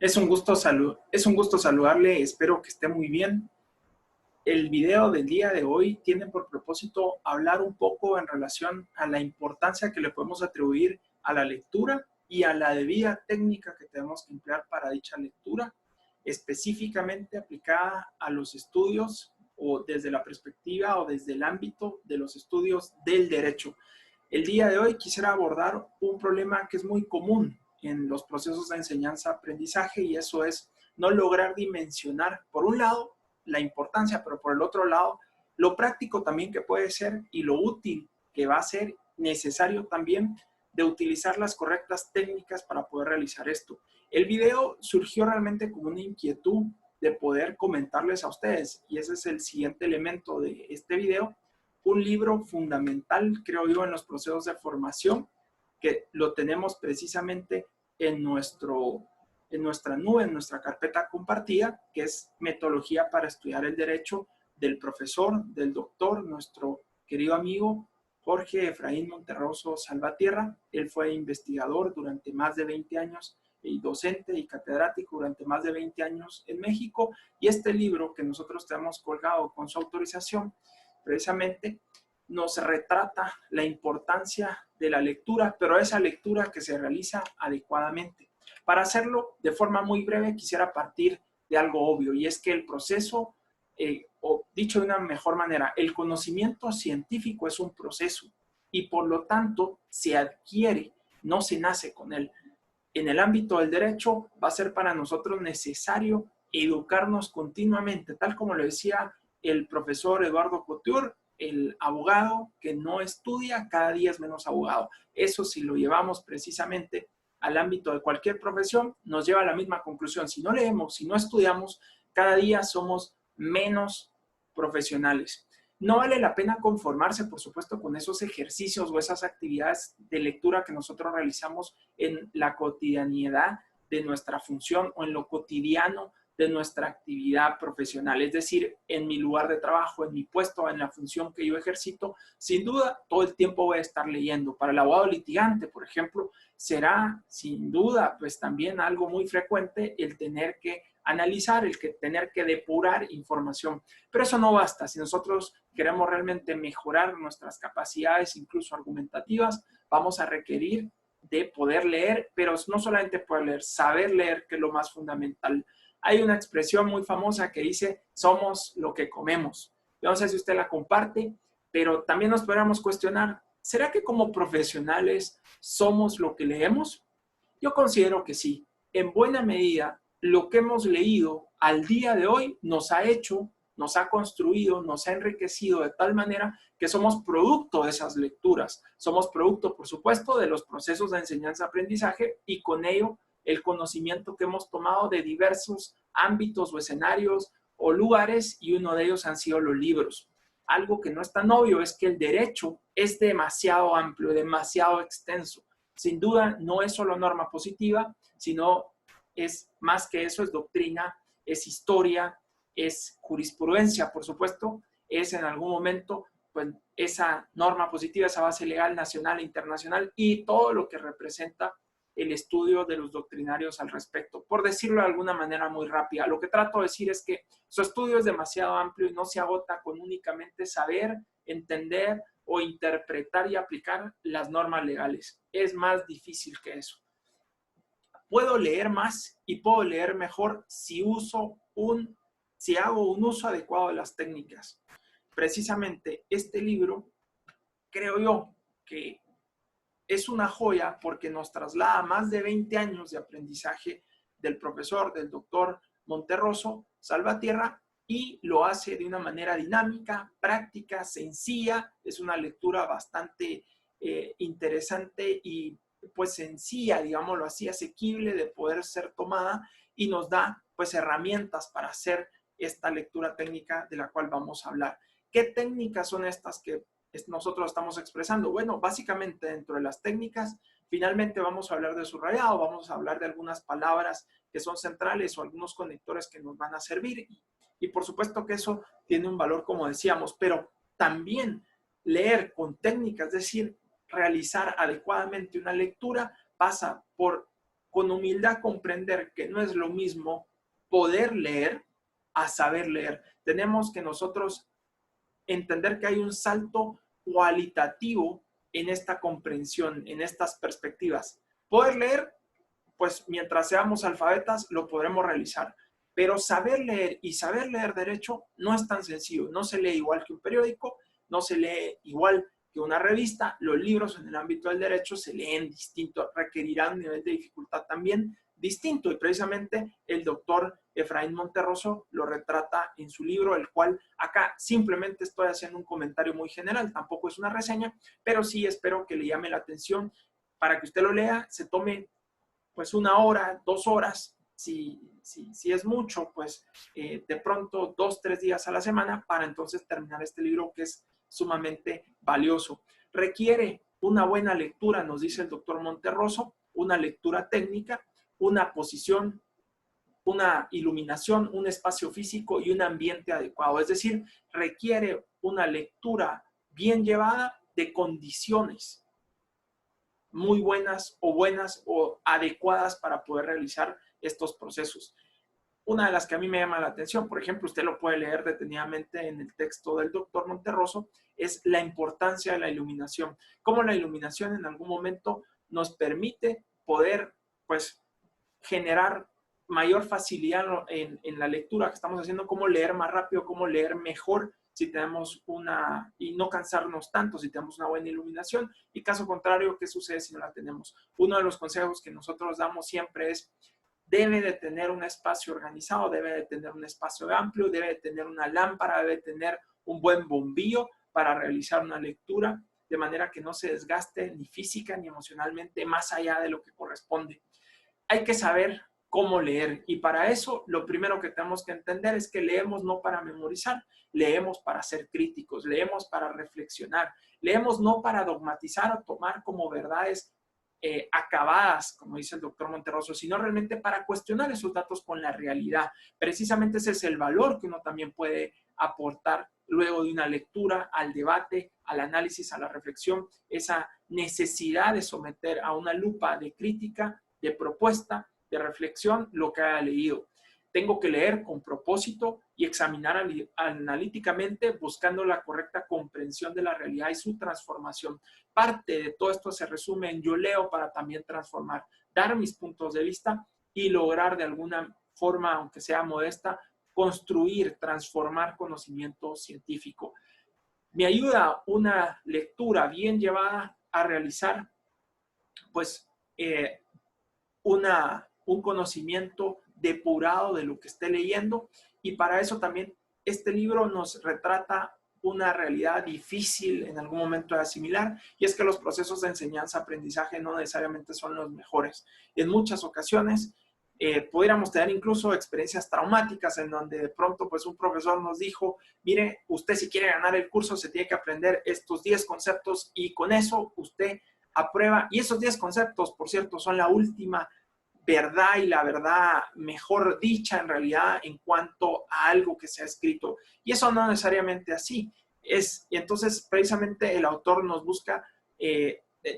Es un gusto saludarle, espero que esté muy bien. El video del día de hoy tiene por propósito hablar un poco en relación a la importancia que le podemos atribuir a la lectura y a la debida técnica que tenemos que emplear para dicha lectura, específicamente aplicada a los estudios o desde la perspectiva o desde el ámbito de los estudios del derecho. El día de hoy quisiera abordar un problema que es muy común en los procesos de enseñanza-aprendizaje y eso es no lograr dimensionar, por un lado, la importancia, pero por el otro lado, lo práctico también que puede ser y lo útil que va a ser necesario también de utilizar las correctas técnicas para poder realizar esto. El video surgió realmente como una inquietud de poder comentarles a ustedes y ese es el siguiente elemento de este video, un libro fundamental, creo yo, en los procesos de formación, que lo tenemos precisamente en nuestra nube, en nuestra carpeta compartida, que es Metodología para estudiar el derecho del profesor, del doctor, nuestro querido amigo Jorge Efraín Monterroso Salvatierra. Él fue investigador durante más de 20 años y docente y catedrático durante más de 20 años en México. Y este libro que nosotros tenemos colgado con su autorización, precisamente nos retrata la importancia de la lectura, pero esa lectura que se realiza adecuadamente. Para hacerlo de forma muy breve, quisiera partir de algo obvio, y es que el proceso, o dicho de una mejor manera, el conocimiento científico es un proceso y por lo tanto se adquiere, no se nace con él. En el ámbito del derecho va a ser para nosotros necesario educarnos continuamente, tal como lo decía el profesor Eduardo Couture, el abogado que no estudia cada día es menos abogado. Eso, si lo llevamos precisamente al ámbito de cualquier profesión, nos lleva a la misma conclusión. Si no leemos, si no estudiamos, cada día somos menos profesionales. No vale la pena conformarse, por supuesto, con esos ejercicios o esas actividades de lectura que nosotros realizamos en la cotidianidad de nuestra función o en lo cotidiano de nuestra actividad profesional, es decir, en mi lugar de trabajo, en mi puesto, en la función que yo ejercito, sin duda todo el tiempo voy a estar leyendo. Para el abogado litigante, por ejemplo, será sin duda pues también algo muy frecuente el tener que analizar, el que tener que depurar información. Pero eso no basta. Si nosotros queremos realmente mejorar nuestras capacidades, incluso argumentativas, vamos a requerir de poder leer, pero no solamente poder leer, saber leer, que es lo más fundamental. Hay una expresión muy famosa que dice, somos lo que comemos. Yo no sé si usted la comparte, pero también nos podríamos cuestionar, ¿será que como profesionales somos lo que leemos? Yo considero que sí. En buena medida, lo que hemos leído al día de hoy nos ha hecho, nos ha construido, nos ha enriquecido de tal manera que somos producto de esas lecturas. Somos producto, por supuesto, de los procesos de enseñanza-aprendizaje y con ello el conocimiento que hemos tomado de diversos ámbitos o escenarios o lugares, y uno de ellos han sido los libros. Algo que no es tan obvio es que el derecho es demasiado amplio, demasiado extenso. Sin duda, no es solo norma positiva, sino es más que eso, es doctrina, es historia, es jurisprudencia, por supuesto, es en algún momento pues, esa norma positiva, esa base legal nacional e internacional y todo lo que representa el estudio de los doctrinarios al respecto. Por decirlo de alguna manera muy rápida, lo que trato de decir es que su estudio es demasiado amplio y no se agota con únicamente saber, entender o interpretar y aplicar las normas legales. Es más difícil que eso. Puedo leer más y puedo leer mejor si hago un uso adecuado de las técnicas. Precisamente este libro, creo yo que es una joya porque nos traslada más de 20 años de aprendizaje del profesor, del doctor Monterroso Salvatierra, y lo hace de una manera dinámica, práctica, sencilla. Es una lectura bastante interesante y pues sencilla, digámoslo así, asequible de poder ser tomada y nos da pues herramientas para hacer esta lectura técnica de la cual vamos a hablar. ¿Qué técnicas son estas que nosotros estamos expresando? Bueno, básicamente dentro de las técnicas, finalmente vamos a hablar de subrayado, vamos a hablar de algunas palabras que son centrales o algunos conectores que nos van a servir y por supuesto que eso tiene un valor, como decíamos, pero también leer con técnicas, es decir, realizar adecuadamente una lectura pasa por con humildad comprender que no es lo mismo poder leer a saber leer. Tenemos que nosotros entender que hay un salto cualitativo en esta comprensión, en estas perspectivas. Poder leer, pues mientras seamos alfabetas, lo podremos realizar. Pero saber leer y saber leer derecho no es tan sencillo. No se lee igual que un periódico, no se lee igual que una revista. Los libros en el ámbito del derecho se leen distinto, requerirán un nivel de dificultad también distinto. Y precisamente el doctor Efraín Monterroso lo retrata en su libro, el cual acá simplemente estoy haciendo un comentario muy general, tampoco es una reseña, pero sí espero que le llame la atención para que usted lo lea, se tome pues 1 hora, 2 horas, si es mucho, pues de pronto 2, 3 días a la semana para entonces terminar este libro que es sumamente valioso. Requiere una buena lectura, nos dice el doctor Monterroso, una lectura técnica, una posición, una iluminación, un espacio físico y un ambiente adecuado. Es decir, requiere una lectura bien llevada de condiciones muy buenas o adecuadas para poder realizar estos procesos. Una de las que a mí me llama la atención, por ejemplo, usted lo puede leer detenidamente en el texto del doctor Monterroso, es la importancia de la iluminación. Cómo la iluminación en algún momento nos permite poder, pues, generar mayor facilidad en la lectura que estamos haciendo, cómo leer más rápido, cómo leer mejor si tenemos y no cansarnos tanto si tenemos una buena iluminación, y caso contrario, ¿qué sucede si no la tenemos? Uno de los consejos que nosotros damos siempre es, debe de tener un espacio organizado, debe de tener un espacio amplio, debe de tener una lámpara, debe de tener un buen bombillo para realizar una lectura, de manera que no se desgaste ni física ni emocionalmente más allá de lo que corresponde. Hay que saber cómo leer, y para eso lo primero que tenemos que entender es que leemos no para memorizar, leemos para ser críticos, leemos para reflexionar, leemos no para dogmatizar o tomar como verdades acabadas, como dice el doctor Monterroso, sino realmente para cuestionar esos datos con la realidad. Precisamente ese es el valor que uno también puede aportar luego de una lectura al debate, al análisis, a la reflexión, esa necesidad de someter a una lupa de crítica, de propuesta, de reflexión, lo que haya leído. Tengo que leer con propósito y examinar analíticamente buscando la correcta comprensión de la realidad y su transformación. Parte de todo esto se resume en yo leo para también transformar, dar mis puntos de vista y lograr de alguna forma, aunque sea modesta, construir, transformar conocimiento científico. Me ayuda una lectura bien llevada a realizar, pues, un conocimiento depurado de lo que esté leyendo, y para eso también este libro nos retrata una realidad difícil en algún momento de asimilar, y es que los procesos de enseñanza-aprendizaje no necesariamente son los mejores. En muchas ocasiones pudiéramos tener incluso experiencias traumáticas en donde de pronto pues un profesor nos dijo, mire, usted si quiere ganar el curso se tiene que aprender estos 10 conceptos y con eso usted aprueba, y esos 10 conceptos, por cierto, son la última verdad y la verdad mejor dicha en realidad en cuanto a algo que se ha escrito. Y eso no necesariamente así es. Y entonces precisamente el autor nos busca,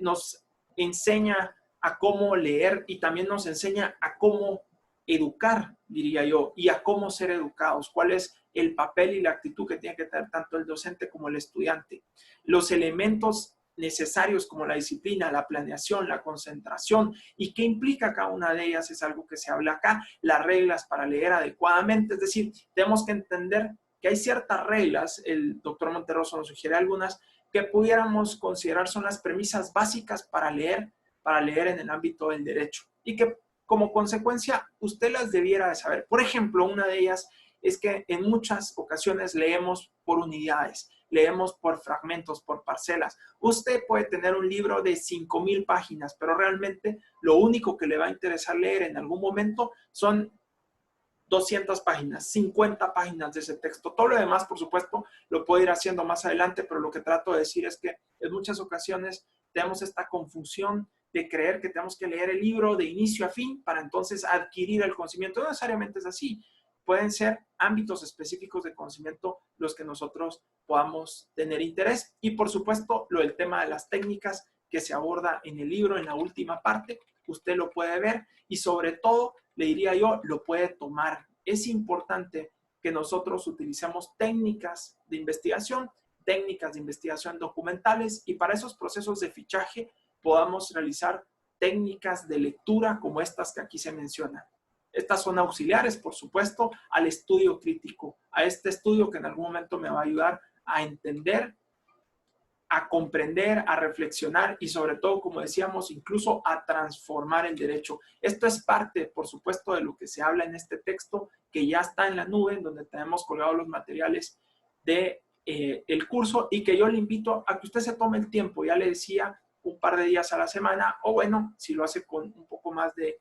nos enseña a cómo leer y también nos enseña a cómo educar, diría yo, y a cómo ser educados, cuál es el papel y la actitud que tiene que tener tanto el docente como el estudiante. Los elementos necesarios como la disciplina, la planeación, la concentración, y qué implica cada una de ellas es algo que se habla acá, las reglas para leer adecuadamente, es decir, tenemos que entender que hay ciertas reglas, el doctor Monterroso nos sugiere algunas, que pudiéramos considerar son las premisas básicas para leer en el ámbito del derecho, y que como consecuencia usted las debiera de saber. Por ejemplo, una de ellas es que en muchas ocasiones leemos por unidades, leemos por fragmentos, por parcelas. Usted puede tener un libro de 5,000 páginas, pero realmente lo único que le va a interesar leer en algún momento son 200 páginas, 50 páginas de ese texto. Todo lo demás, por supuesto, lo puede ir haciendo más adelante, pero lo que trato de decir es que en muchas ocasiones tenemos esta confusión de creer que tenemos que leer el libro de inicio a fin para entonces adquirir el conocimiento. No necesariamente es así. Pueden ser ámbitos específicos de conocimiento los que nosotros podamos tener interés. Y por supuesto, el tema de las técnicas que se aborda en el libro, en la última parte, usted lo puede ver y sobre todo, le diría yo, lo puede tomar. Es importante que nosotros utilicemos técnicas de investigación documentales y para esos procesos de fichaje podamos realizar técnicas de lectura como estas que aquí se mencionan. Estas son auxiliares, por supuesto, al estudio crítico, a este estudio que en algún momento me va a ayudar a entender, a comprender, a reflexionar y sobre todo, como decíamos, incluso a transformar el derecho. Esto es parte, por supuesto, de lo que se habla en este texto que ya está en la nube, en donde tenemos colgados los materiales de el curso y que yo le invito a que usted se tome el tiempo, ya le decía, un par de días a la semana o bueno, si lo hace con un poco más de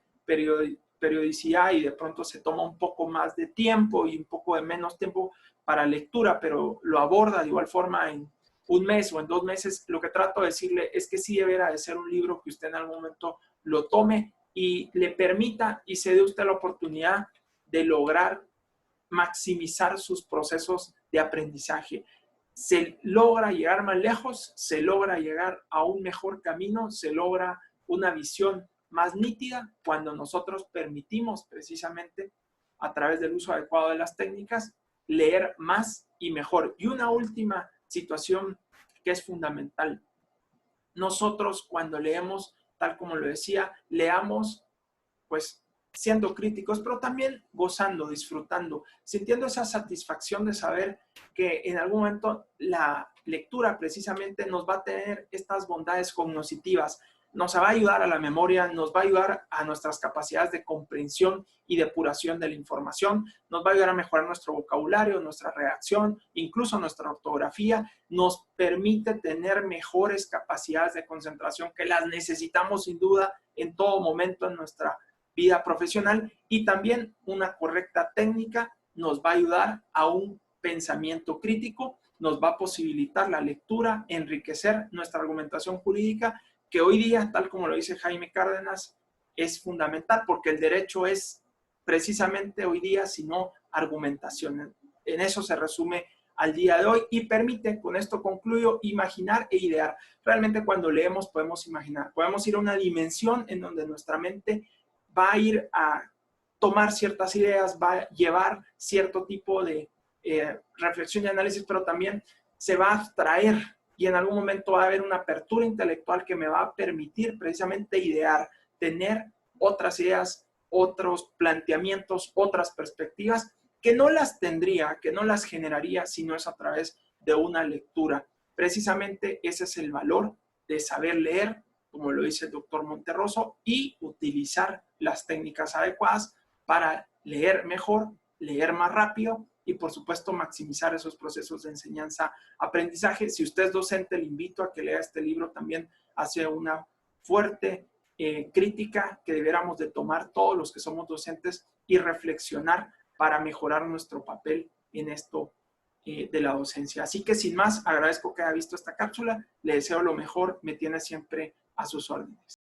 periodicidad y de pronto se toma un poco más de tiempo y un poco de menos tiempo para lectura, pero lo aborda de igual forma en un mes o en 2 meses, lo que trato de decirle es que sí deberá de ser un libro que usted en algún momento lo tome y le permita y se dé usted la oportunidad de lograr maximizar sus procesos de aprendizaje. Se logra llegar más lejos, se logra llegar a un mejor camino, se logra una visión más nítida cuando nosotros permitimos precisamente a través del uso adecuado de las técnicas leer más y mejor. Y una última situación que es fundamental. Nosotros cuando leemos, tal como lo decía, leamos pues siendo críticos, pero también gozando, disfrutando, sintiendo esa satisfacción de saber que en algún momento la lectura precisamente nos va a tener estas bondades cognitivas, nos va a ayudar a la memoria, nos va a ayudar a nuestras capacidades de comprensión y depuración de la información, nos va a ayudar a mejorar nuestro vocabulario, nuestra redacción, incluso nuestra ortografía, nos permite tener mejores capacidades de concentración que las necesitamos sin duda en todo momento en nuestra vida profesional y también una correcta técnica nos va a ayudar a un pensamiento crítico, nos va a posibilitar la lectura, enriquecer nuestra argumentación jurídica que hoy día, tal como lo dice Jaime Cárdenas, es fundamental porque el derecho es precisamente hoy día, sino argumentación. En eso se resume al día de hoy y permite, con esto concluyo, imaginar e idear. Realmente cuando leemos podemos imaginar, podemos ir a una dimensión en donde nuestra mente va a ir a tomar ciertas ideas, va a llevar cierto tipo de reflexión y análisis, pero también se va a abstraer y en algún momento va a haber una apertura intelectual que me va a permitir precisamente idear, tener otras ideas, otros planteamientos, otras perspectivas que no las tendría, que no las generaría si no es a través de una lectura. Precisamente ese es el valor de saber leer, como lo dice el doctor Monterroso, y utilizar las técnicas adecuadas para leer mejor, leer más rápido y por supuesto maximizar esos procesos de enseñanza-aprendizaje. Si usted es docente, le invito a que lea este libro, también hace una fuerte crítica que debiéramos de tomar todos los que somos docentes y reflexionar para mejorar nuestro papel en esto de la docencia. Así que sin más, agradezco que haya visto esta cápsula, le deseo lo mejor, me tiene siempre a sus órdenes.